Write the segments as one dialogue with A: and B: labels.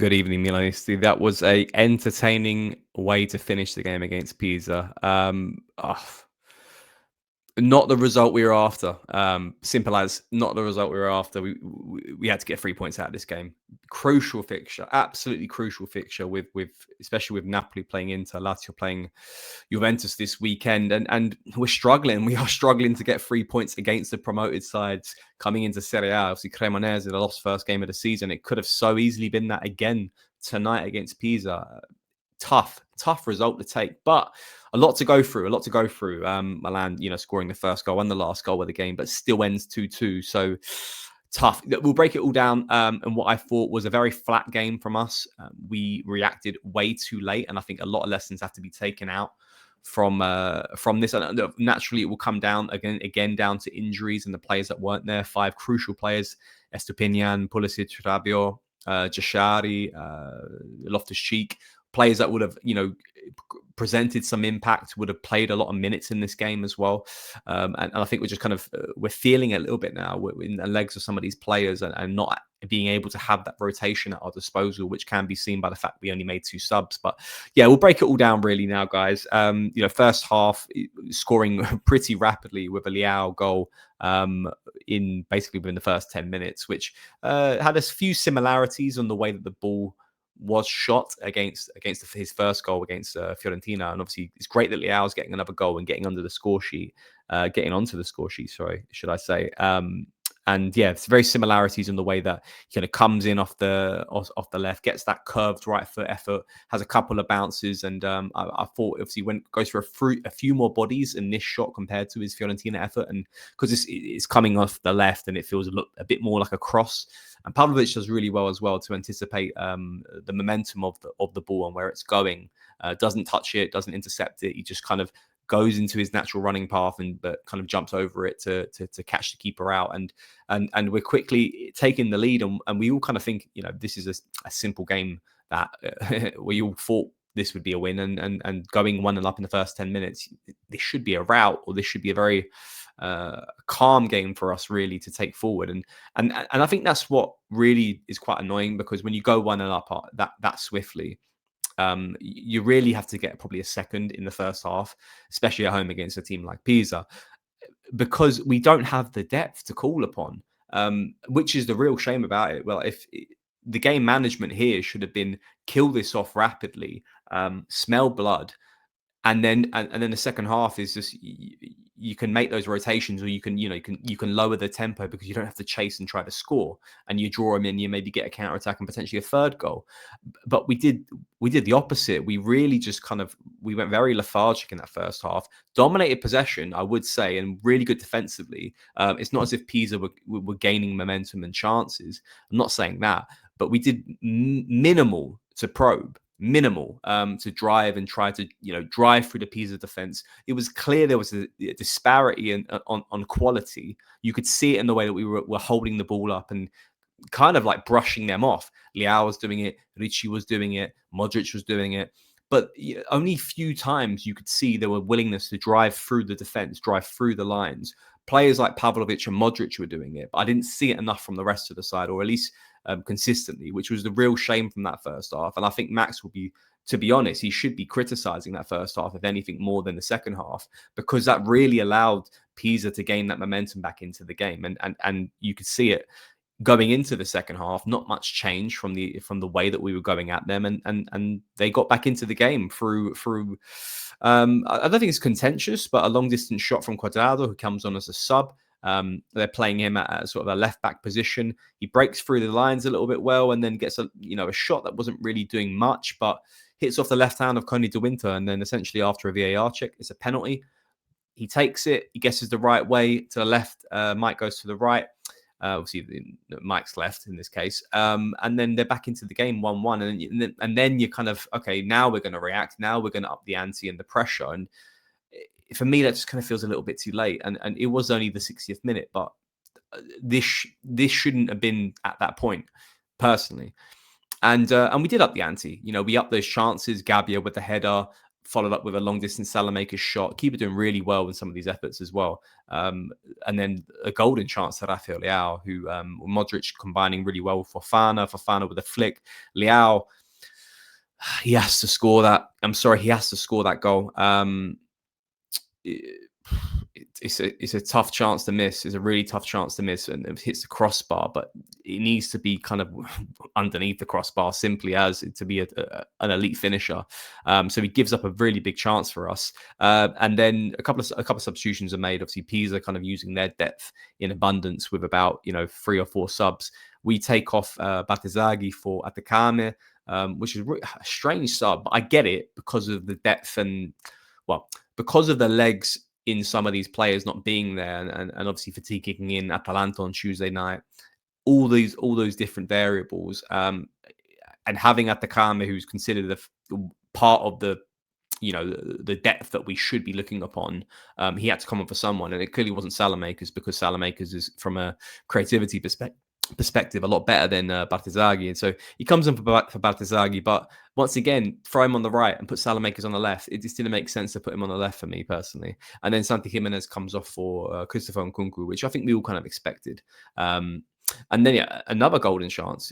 A: Good evening, Milanisti. That was a entertaining way to finish the game against Pisa. Not the result we were after. Simple as not the result we were after. We had to get 3 points out of this game. Crucial fixture, absolutely crucial fixture with especially with Napoli playing Inter, Lazio playing Juventus this weekend, and we're struggling. We are struggling to get 3 points against the promoted sides coming into Serie A. Obviously, Cremonese, the lost first game of the season. It could have so easily been that again tonight against Pisa. Tough result to take, but a lot to go through. Milan, scoring the first goal and the last goal of the game, but still ends 2-2. So tough. We'll break it all down. And what I thought was a very flat game from us. We reacted way too late, and I think a lot of lessons have to be taken out from this. And naturally, it will come down again down to injuries and the players that weren't there. 5 crucial players: Estupinian, Pulisic, Rabiot, Jashari, Loftus-Cheek. Players that would have, presented some impact, would have played a lot of minutes in this game as well. And I think we're just kind of, we're feeling it a little bit now in the legs of some of these players and not being able to have that rotation at our disposal, which can be seen by the fact we only made 2 subs. But yeah, we'll break it all down really now, guys. First half scoring pretty rapidly with a Leao goal in basically within the first 10 minutes, which had a few similarities on the way that the ball was shot against his first goal against Fiorentina. And obviously it's great that Leao's getting another goal and getting onto the score sheet, sorry, should I say. And yeah, it's very similarities in the way that he kind of comes in off the left, gets that curved right foot effort, has a couple of bounces, and I thought obviously goes for a few more bodies in this shot compared to his Fiorentina effort, and because it's coming off the left and it feels a bit more like a cross. And Pavlovic does really well as well to anticipate the momentum of the ball and where it's going. Doesn't touch it, doesn't intercept it. He just kind of goes into his natural running path but kind of jumps over it to catch the keeper out. And we're quickly taking the lead. And we all kind of think, this is a simple game that we all thought this would be a win. And going 1-0 up in the first 10 minutes, this should be a rout, or this should be a very calm game for us really to take forward. And I think that's what really is quite annoying, because when you go 1-0 up that swiftly, you really have to get probably a second in the first half, especially at home against a team like Pisa, because we don't have the depth to call upon, which is the real shame about it. Well, if the game management here should have been kill this off rapidly, smell blood, and then the second half is just you can make those rotations, or you can lower the tempo because you don't have to chase and try to score, and you draw them in, you maybe get a counter attack and potentially a third goal. But we did the opposite. We really just we went very lethargic in that first half, dominated possession, I would say, and really good defensively. It's not as if Pisa were gaining momentum and chances. I'm not saying that, but we did minimal to probe, minimal to drive and try to drive through the Pisa defense. It was clear there was a disparity on quality. You could see it in the way that we were holding the ball up and kind of like brushing them off. Leao was doing it, Ricci was doing it, Modric was doing it, but only few times you could see there were willingness to drive through the defense, drive through the lines. Players like Pavlovic and Modric were doing it, but I didn't see it enough from the rest of the side, or at least consistently, which was the real shame from that first half. And I think Max will be, to be honest, he should be criticizing that first half, if anything, more than the second half, because that really allowed Pisa to gain that momentum back into the game. And you could see it going into the second half, not much change from the way that we were going at them, and they got back into the game through I don't think it's contentious, but a long distance shot from Quadrado, who comes on as a sub. They're playing him at sort of a left back position. He breaks through the lines a little bit well, and then gets a shot that wasn't really doing much, but hits off the left hand of Coney de Winter, and then essentially after a VAR check, it's a penalty. He takes it, he guesses the right way to the left. Mike goes to the right. Obviously, Mike's left in this case, and then they're back into the game 1-1, and then you're kind of, okay, now we're going to react. Now we're going to up the ante and the pressure. And for me, that just kind of feels a little bit too late. And it was only the 60th minute, but this shouldn't have been at that point, personally. And we did up the ante. We upped those chances. Gabbia with the header, followed up with a long distance Salamaker shot. Keeper doing really well in some of these efforts as well. And then a golden chance to Rafael Leao, who Modric combining really well with Fofana with a flick. Leao, he has to score that. I'm sorry, he has to score that goal. It's a tough chance to miss. It's a really tough chance to miss, and it hits the crossbar. But it needs to be kind of underneath the crossbar, simply as to be an elite finisher. So he gives up a really big chance for us. And then a couple of substitutions are made. Obviously, Pisa kind of using their depth in abundance with about 3 or 4 subs. We take off Batizaghi for Atakame, which is a strange sub, but I get it because of the depth and because of the legs in some of these players not being there, and obviously fatigue kicking in Atalanta on Tuesday night, all those different variables, and having Atakame, who's considered the part of the the depth that we should be looking upon, he had to come on for someone, and it clearly wasn't Salamakers, because Salamakers is, from a creativity perspective, a lot better than Bartezaghi, and so he comes in for Bartezaghi. But once again, throw him on the right and put Salamakers on the left. It just didn't make sense to put him on the left for me personally. And then Santi Jimenez comes off for Christopher Nkunku, which I think we all kind of expected. And then another golden chance.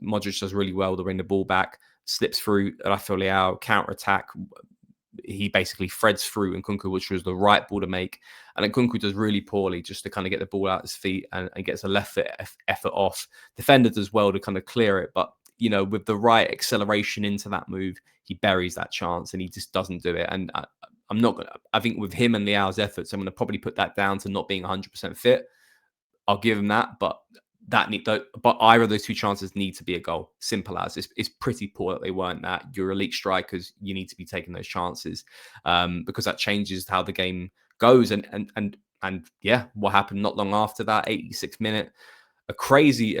A: Modric does really well to bring the ball back, slips through Rafael Leao, counter attack. He basically threads through Nkunku, which was the right ball to make. And Nkunku does really poorly just to kind of get the ball out of his feet, and gets a left foot effort off. Defender does well to kind of clear it, but with the right acceleration into that move, he buries that chance and he just doesn't do it. And I think with him and Leao's efforts, I'm going to probably put that down to not being 100% fit. I'll give him that, but either of those two chances need to be a goal. Simple as. It's pretty poor that they weren't that. You're elite strikers. You need to be taking those chances, because that changes how the game goes. And yeah, what happened not long after that, 86th minute, a crazy.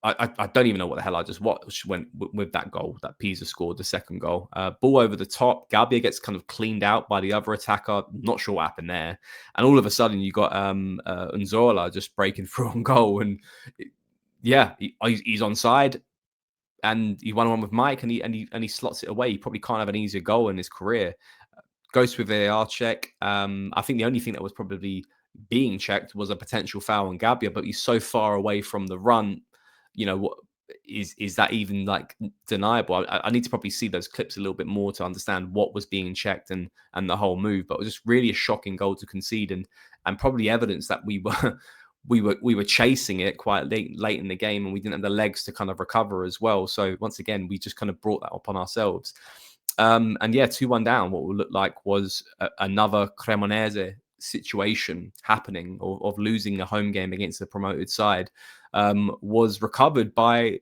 A: I don't even know what the hell I just watched when with that goal that Pisa scored, the second goal. Ball over the top. Gabbia gets kind of cleaned out by the other attacker. Not sure what happened there. And all of a sudden, you got Unzola just breaking through on goal. And he's onside. And he 1-1 with Mike, and he slots it away. He probably can't have an easier goal in his career. Goes with VAR check. I think the only thing that was probably being checked was a potential foul on Gabbia, but he's so far away from the run. What is that even like deniable? I need to probably see those clips a little bit more to understand what was being checked and the whole move. But it was just really a shocking goal to concede, and probably evidence that we were chasing it quite late in the game, and we didn't have the legs to kind of recover as well. So once again, we just kind of brought that upon ourselves. And 2-1 down. What would look like was another Cremonese situation happening, of losing a home game against the promoted side, was recovered by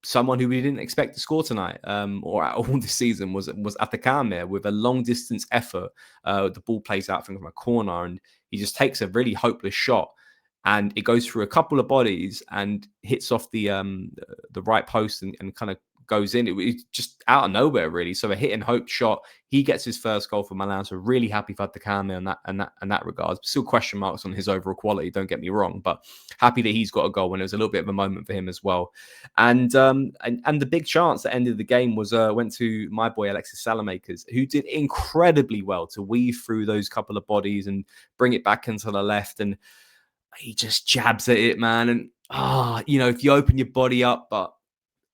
A: someone who we didn't expect to score tonight, or all this season, was Atakame with a long distance effort. The ball plays out from a corner, and he just takes a really hopeless shot, and it goes through a couple of bodies and hits off the right post and kind of goes in. It was just out of nowhere, really. So a hit and hope shot. He gets his first goal for Milan. So really happy for Atakame in that regards. Still question marks on his overall quality, don't get me wrong, but happy that he's got a goal, and it was a little bit of a moment for him as well. And the big chance that ended the game was went to my boy Alexis Salamakers, who did incredibly well to weave through those couple of bodies and bring it back into the left, and he just jabs at it, man. And if you open your body up, but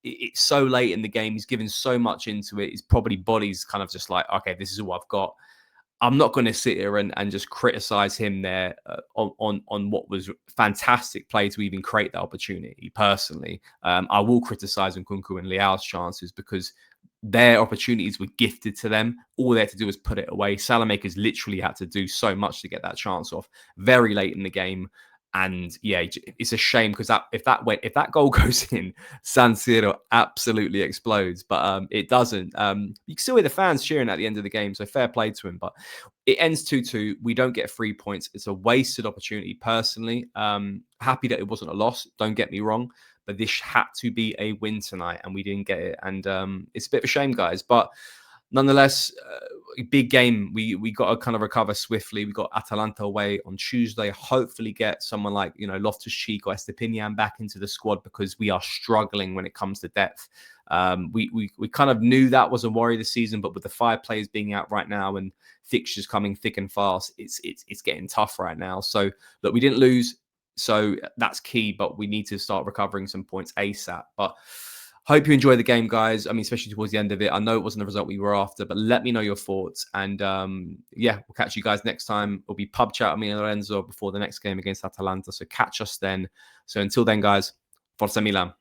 A: it's so late in the game, he's given so much into it. His probably body's kind of just like, okay, this is all I've got. I'm not going to sit here and just criticize him there on what was fantastic play to even create that opportunity. Personally, I will criticize Nkunku and Leao's chances, because their opportunities were gifted to them. All they had to do was put it away. Salamakers literally had to do so much to get that chance off very late in the game. And yeah, it's a shame, because if that goal goes in, San Siro absolutely explodes. But it doesn't. You can still hear the fans cheering at the end of the game, so fair play to him. But it ends 2-2. We don't get 3 points. It's a wasted opportunity, personally. Happy that it wasn't a loss, don't get me wrong, but this had to be a win tonight, and we didn't get it. And it's a bit of a shame, guys. But nonetheless, a big game. We got to kind of recover swiftly. We got Atalanta away on Tuesday. Hopefully, get someone like Loftus Cheek or Estepinian back into the squad because we are struggling when it comes to depth. We kind of knew that was a worry this season, but with the 5 players being out right now and fixtures coming thick and fast, it's getting tough right now. So look, we didn't lose, so that's key, but we need to start recovering some points ASAP. But hope you enjoy the game, guys. I mean, especially towards the end of it. I know it wasn't the result we were after, but let me know your thoughts. And yeah, we'll catch you guys next time. It'll be pub chat with me and Lorenzo before the next game against Atalanta. So catch us then. So until then, guys, Forza Milan.